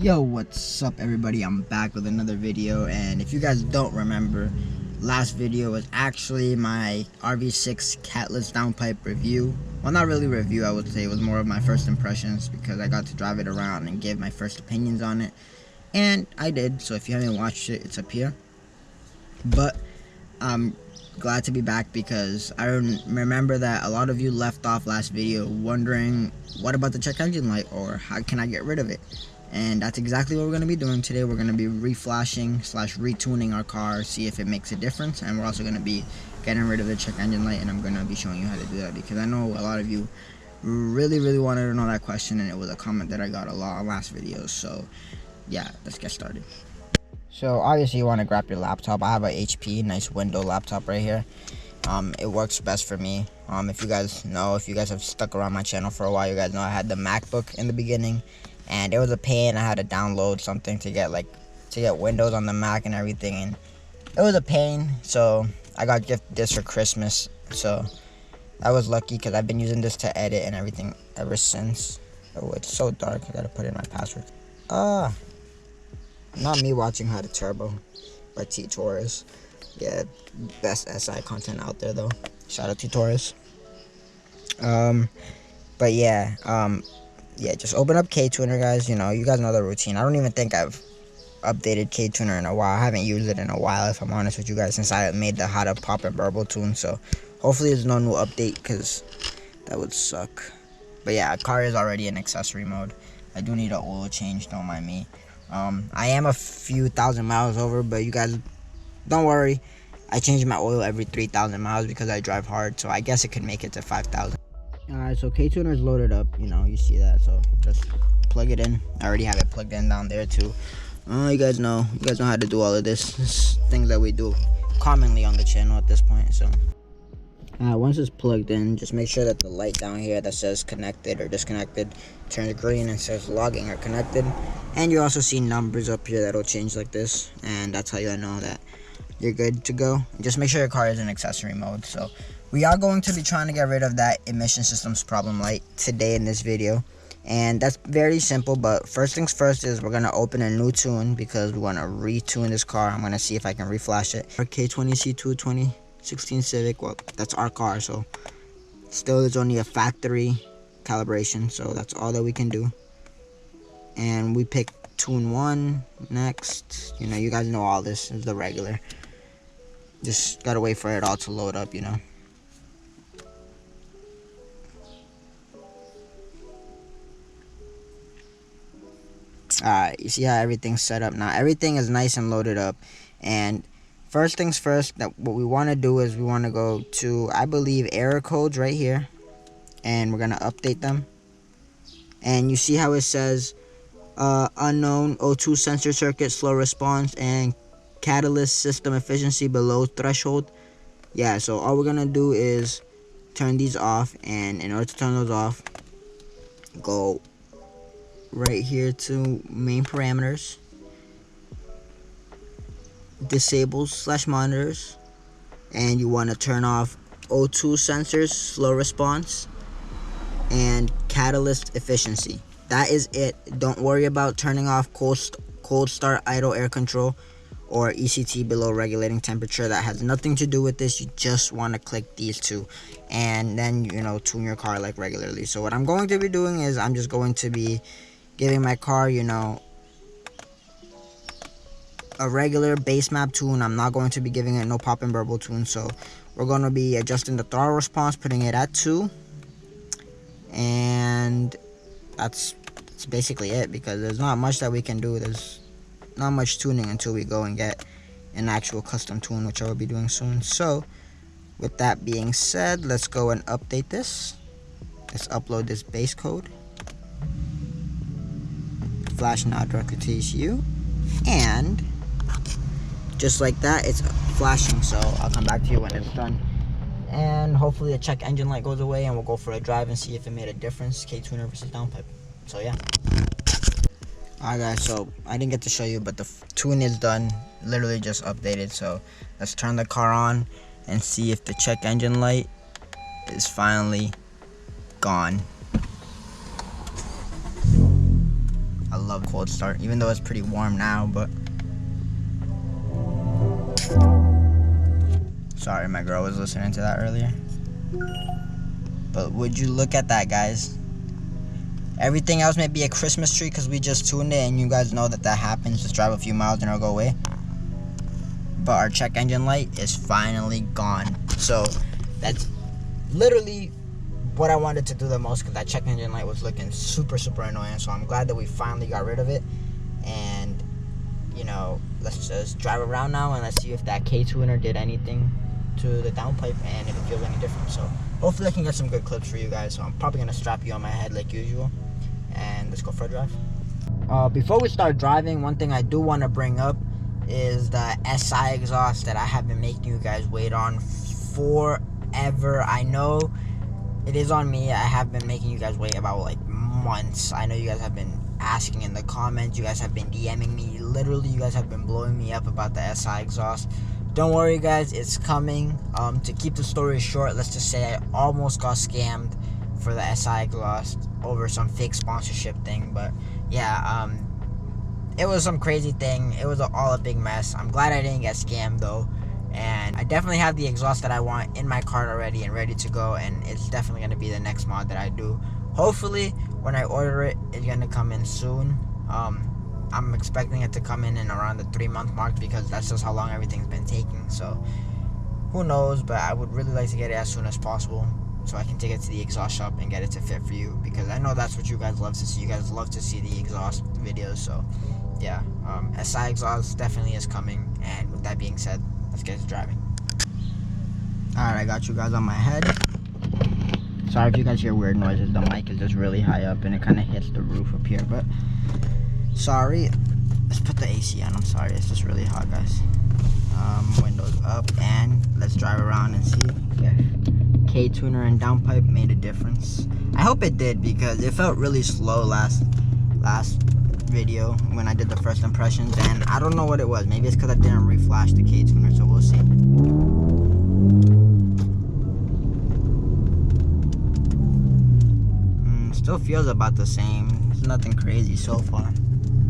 Yo, what's up everybody? I'm back with another video, and if you guys don't remember, last video was actually my rv6 catless downpipe review. Well, not really review, I would say. It was more of my first impressions because I got to drive it around and give my first opinions on it, and I did. So if you haven't watched it, it's up here. But I'm glad to be back because I remember that a lot of you left off last video wondering what about the check engine light, or how can I get rid of it. And that's exactly what we're going to be doing today. We're going to be reflashing / retuning our car, see if it makes a difference. And we're also going to be getting rid of the check engine light, and I'm going to be showing you how to do that because I know a lot of you really wanted to know that question, and it was a comment that I got a lot on last video. So yeah, let's get started. So obviously you want to grab your laptop. I have a HP nice window laptop right here. It works best for me. If you guys have stuck around my channel for a while, you guys know I had the MacBook in the beginning, and it was a pain. I had to download something to get Windows on the Mac and everything, and it was a pain. So I got gifted this for Christmas, so I was lucky because I've been using this to edit and everything ever since. Oh, it's so dark. I gotta put in my password. Not me watching How to Turbo by T-Torres. Yeah, best SI content out there though. Shout out to Torres. But yeah, just open up Ktuner, guys. You guys know the routine. I don't even think I've updated Ktuner in a while. I haven't used it in a while, if I'm honest with you guys, since I made the How to Pop and Burble tune. So hopefully there's no new update, because that would suck. But yeah, car is already in accessory mode. I do need an oil change, don't mind me. I am a few thousand miles over, but you guys don't worry. I change my oil every 3,000 miles because I drive hard, so I guess it could make it to 5,000. Alright, so Ktuner is loaded up, you see that, so just plug it in. I already have it plugged in down there too. You guys know how to do all of this. It's things that we do commonly on the channel at this point. So once it's plugged in, just make sure that the light down here that says connected or disconnected turns green and says logging or connected. And you also see numbers up here that'll change like this, and that's how you'll know that you're good to go. Just make sure your car is in accessory mode. So we are going to be trying to get rid of that emission systems problem light today in this video, and that's very simple. But first things first is we're going to open a new tune because we want to retune this car. I'm going to see if I can reflash it. Our K20C2 2016 Civic, well, that's our car, so still there's only a factory calibration, so that's all that we can do. And we pick tune 1 next. You guys know all this is the regular. Just gotta wait for it all to load up, Alright, you see how everything's set up now. Everything is nice and loaded up. And first things first, what we want to do is we want to go to, I believe, error codes right here, and we're gonna update them. And you see how it says unknown O2 sensor circuit slow response and catalyst system efficiency below threshold. Yeah, so all we're gonna do is turn these off, and in order to turn those off, go right here to main parameters, disables / monitors, and you want to turn off O2 sensors slow response and catalyst efficiency. That is it. Don't worry about turning off cold start idle air control or ECT below regulating temperature. That has nothing to do with this. You just want to click these two, and then tune your car like regularly. So what I'm going to be doing is I'm just going to be giving my car a regular base map tune. I'm not going to be giving it no pop and burble tune. So we're going to be adjusting the throttle response, putting it at 2, and that's basically it, because there's not much that we can do. There's not much tuning until we go and get an actual custom tune, which I will be doing soon. So with that being said, let's go and update this. Let's upload this base code, flash now directly to ECU, and just like that, it's flashing. So I'll come back to you when it's done, and hopefully the check engine light goes away, and we'll go for a drive and see if it made a difference. Ktuner versus downpipe. So yeah. Alright guys, so I didn't get to show you, but the tune is done. Literally just updated. So let's turn the car on and see if the check engine light is finally gone. love cold start, even though it's pretty warm now, but sorry, my girl was listening to that earlier. But would you look at that, guys? Everything else may be a Christmas tree because we just tuned it, and you guys know that that happens. Just drive a few miles and it'll go away. But our check engine light is finally gone. So that's literally what I wanted to do the most, because that check engine light was looking super annoying. So I'm glad that we finally got rid of it. And you know, let's just drive around now and let's see if that Ktuner did anything to the downpipe and if it feels any different. So hopefully I can get some good clips for you guys. So I'm probably gonna strap you on my head like usual, and let's go for a drive. Before we start driving, one thing I do want to bring up is the SI exhaust that I have been making you guys wait on forever. I know it is on me. I have been making you guys wait about like months. I know you guys have been asking in the comments. You guys have been DMing me. Literally, you guys have been blowing me up about the SI exhaust. Don't worry, guys. It's coming. To keep the story short, let's just say I almost got scammed for the SI exhaust over some fake sponsorship thing. But yeah, it was some crazy thing. It was all a big mess. I'm glad I didn't get scammed though. And I definitely have the exhaust that I want in my cart already and ready to go. And it's definitely going to be the next mod that I do. Hopefully, when I order it, it's going to come in soon. I'm expecting it to come in around the 3-month mark, because that's just how long everything's been taking. So, who knows? But I would really like to get it as soon as possible, so I can take it to the exhaust shop and get it to fit for you, because I know that's what you guys love to see. You guys love to see the exhaust videos. So, yeah, SI exhaust definitely is coming. And with that being said, let's get to driving. Alright, I got you guys on my head. Sorry if you guys hear weird noises. The mic is just really high up and it kind of hits the roof up here, but sorry. Let's put the AC on. I'm sorry, it's just really hot, guys. Windows up, and let's drive around and see if Ktuner and downpipe made a difference. I hope it did, because it felt really slow last video when I did the first impressions, and I don't know what it was. Maybe it's because I didn't reflash the Ktuner, so we'll see. Still feels about the same. There's nothing crazy so far.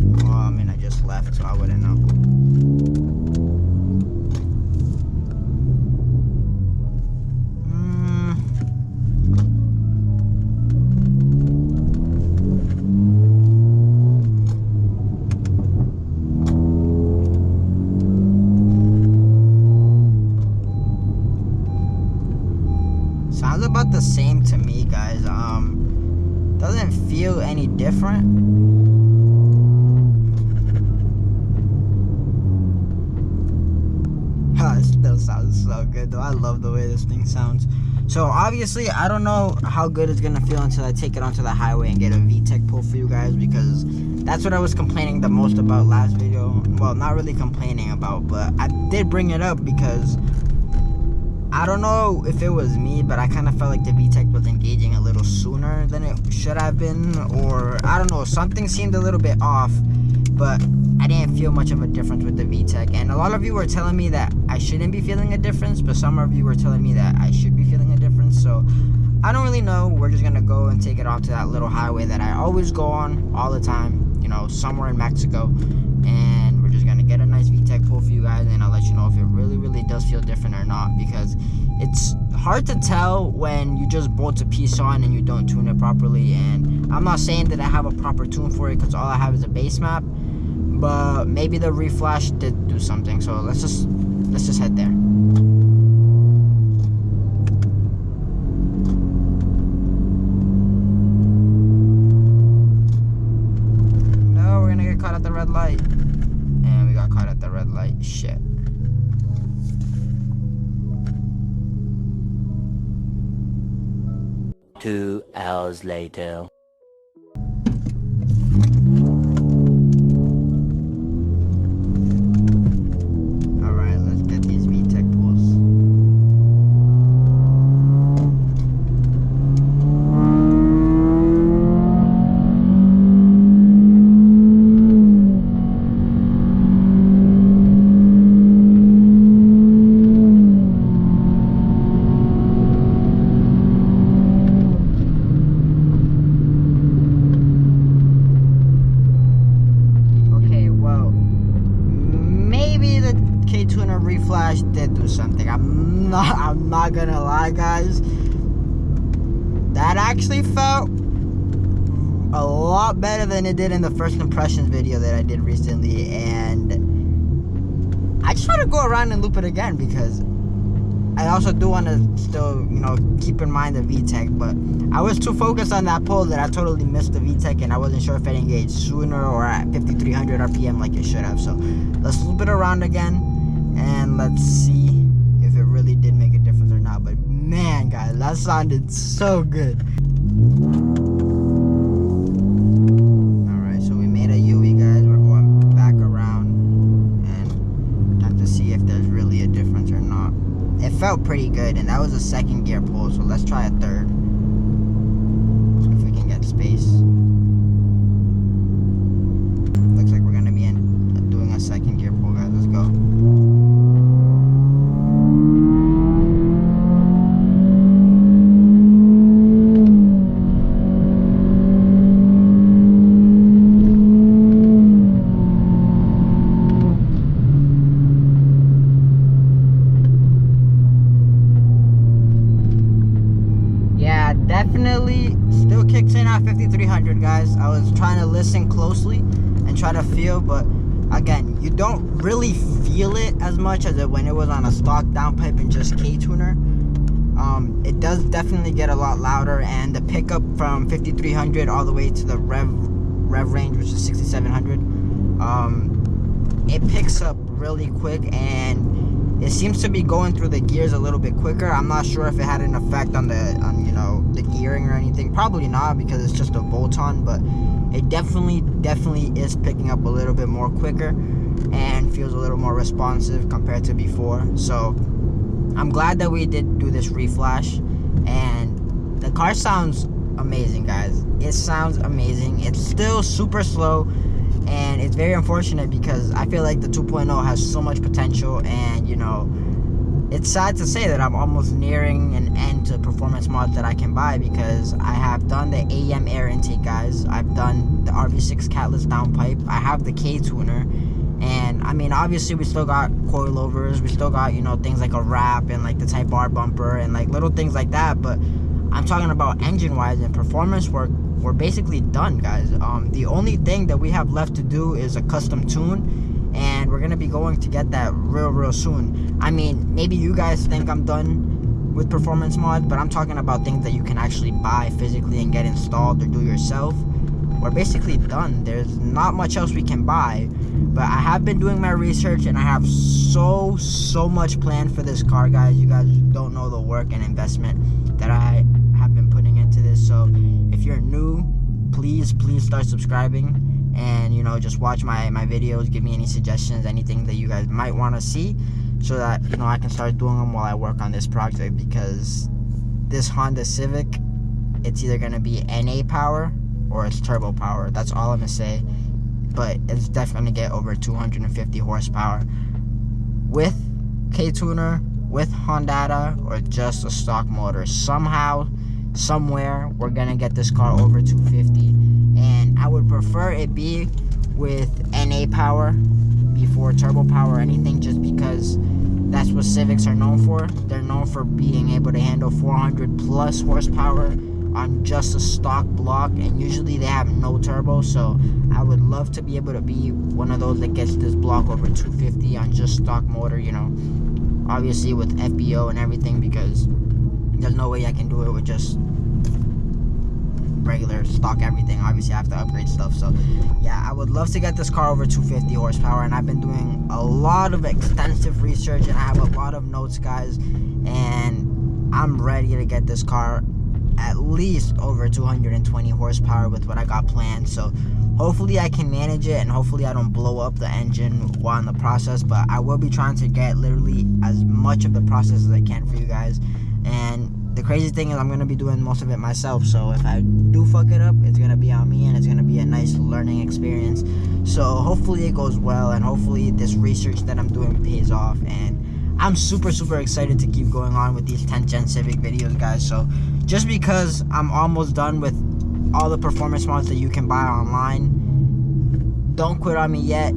Well, I mean, I just left, so I wouldn't know. Sounds about the same to me, guys. Doesn't feel any different. It still sounds so good though. I love the way this thing sounds. So obviously I don't know how good it's gonna feel until I take it onto the highway and get a VTEC pull for you guys, because that's what I was complaining the most about last video. Well, not really complaining about, but I did bring it up because I don't know if it was me, but I kind of felt like the VTEC was engaging a little sooner than it should have been, or I don't know, something seemed a little bit off, but I didn't feel much of a difference with the VTEC. And a lot of you were telling me that I shouldn't be feeling a difference, but some of you were telling me that I should be feeling a difference. So I don't really know. We're just gonna go and take it off to that little highway that I always go on all the time, you know, somewhere in Mexico, and we're just gonna get a nice VTEC pull for you guys, and I'll let you know if it really does feel different or not, because it's hard to tell when you just bolt a piece on and you don't tune it properly. And I'm not saying that I have a proper tune for it, because all I have is a bass map, but maybe the reflash did do something. So let's just head there. No, we're gonna get caught at the red light, and we got caught at the red light. Shit. Two hours later. Alright, let's get these VTEC pulls. reflash did do something. I'm not gonna lie, guys. That actually felt a lot better than it did in the first impressions video that I did recently, and I just want to go around and loop it again because I also do want to still, you know, keep in mind the VTEC, but I was too focused on that pole that I totally missed the VTEC, and I wasn't sure if it engaged sooner or at 5300 RPM like it should have. So let's loop it around again and let's see if it really did make a difference or not. But man, guys, that sounded so good. Alright, so we made a UE, guys. We're going back around and time to see if there's really a difference or not. It felt pretty good, and that was a second gear pull, so let's try a third. See if we can get space. Looks like we're gonna be doing a second gear pull, guys. Let's go. Definitely still kicks in at 5300, guys. I was trying to listen closely and try to feel, but again, you don't really feel it as much as when it was on a stock downpipe and just Ktuner. It does definitely get a lot louder, and the pickup from 5300 all the way to the rev range, which is 6700, it picks up really quick, and it seems to be going through the gears a little bit quicker. I'm not sure if it had an effect on you know, the gearing or anything. Probably not, because it's just a bolt-on, but it definitely is picking up a little bit more quicker and feels a little more responsive compared to before. So I'm glad that we did do this reflash, and the car sounds amazing, guys. It sounds amazing. It's still super slow, and it's very unfortunate because I feel like the 2.0 has so much potential, and you know, it's sad to say that I'm almost nearing an end to performance mods that I can buy, because I have done the AM air intake, guys. I've done the rv6 downpipe. I have the Ktuner, and I mean, obviously we still got coilovers, we still got, you know, things like a wrap and like the Type bar bumper and like little things like that, but I'm talking about engine wise and performance work. We're basically done, guys. The only thing that we have left to do is a custom tune, and we're gonna be going to get that real soon. I mean, maybe you guys think I'm done with performance mods, but I'm talking about things that you can actually buy physically and get installed or do yourself. We're basically done. There's not much else we can buy, but I have been doing my research, and I have so much planned for this car, guys. You guys don't know the work and investment that I have been putting into this. So if you're new, please start subscribing, and you know, just watch my videos, give me any suggestions, anything that you guys might want to see, so that, you know, I can start doing them while I work on this project. Because this Honda Civic, it's either going to be NA power or it's turbo power. That's all I'm gonna say, but it's definitely gonna get over 250 horsepower with Ktuner, with Honda, or just a stock motor. Somehow, somewhere, we're gonna get this car over 250, and I would prefer it be with NA power before turbo power or anything, just because that's what Civics are known for. They're known for being able to handle 400 plus horsepower on just a stock block, and usually they have no turbo. So I would love to be able to be one of those that gets this block over 250 on just stock motor, you know, obviously with FBO and everything, because there's no way I can do it with just regular stock everything. Obviously I have to upgrade stuff. So yeah, I would love to get this car over 250 horsepower, and I've been doing a lot of extensive research, and I have a lot of notes, guys, and I'm ready to get this car at least over 220 horsepower with what I got planned. So hopefully I can manage it, and hopefully I don't blow up the engine while in the process, but I will be trying to get literally as much of the process as I can for you guys. And the crazy thing is, I'm going to be doing most of it myself, so if I do fuck it up, it's going to be on me, and it's going to be a nice learning experience. So hopefully it goes well, and hopefully this research that I'm doing pays off, and I'm super excited to keep going on with these 10th gen Civic videos, guys. So just because I'm almost done with all the performance mods that you can buy online, don't quit on me yet.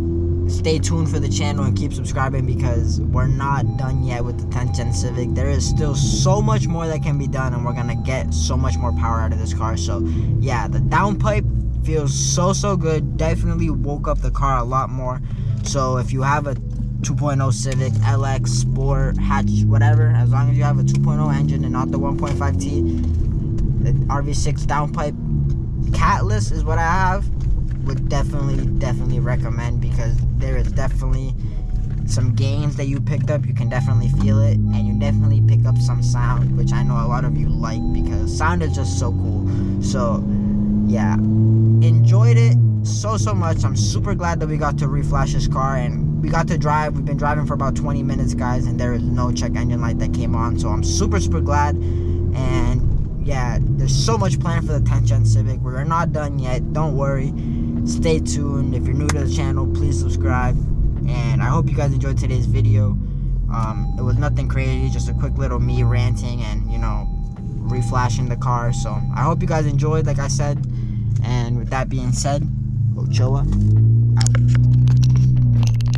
stay tuned for the channel and keep subscribing, because we're not done yet with the 10th gen Civic. There is still so much more that can be done, and we're gonna get so much more power out of this car. So yeah, the downpipe feels so good. Definitely woke up the car a lot more. So if you have a 2.0 Civic, LX, Sport, hatch, whatever, as long as you have a 2.0 engine and not the 1.5T, the rv6 downpipe catless is what I have, would definitely recommend, because there is definitely some gains that you picked up. You can definitely feel it, and you definitely pick up some sound, which I know a lot of you like, because sound is just so cool. So yeah, enjoyed it so much. I'm super glad that we got to reflash this car, and we got to drive. We've been driving for about 20 minutes, guys, and there is no check engine light that came on, so I'm super glad. And yeah, there's so much planned for the 10th gen Civic. We're not done yet, don't worry. Stay tuned. If you're new to the channel, please subscribe, and I hope you guys enjoyed today's video. It was nothing crazy, just a quick little me ranting and, you know, reflashing the car. So I hope you guys enjoyed, like I said. And with that being said, Ochoa.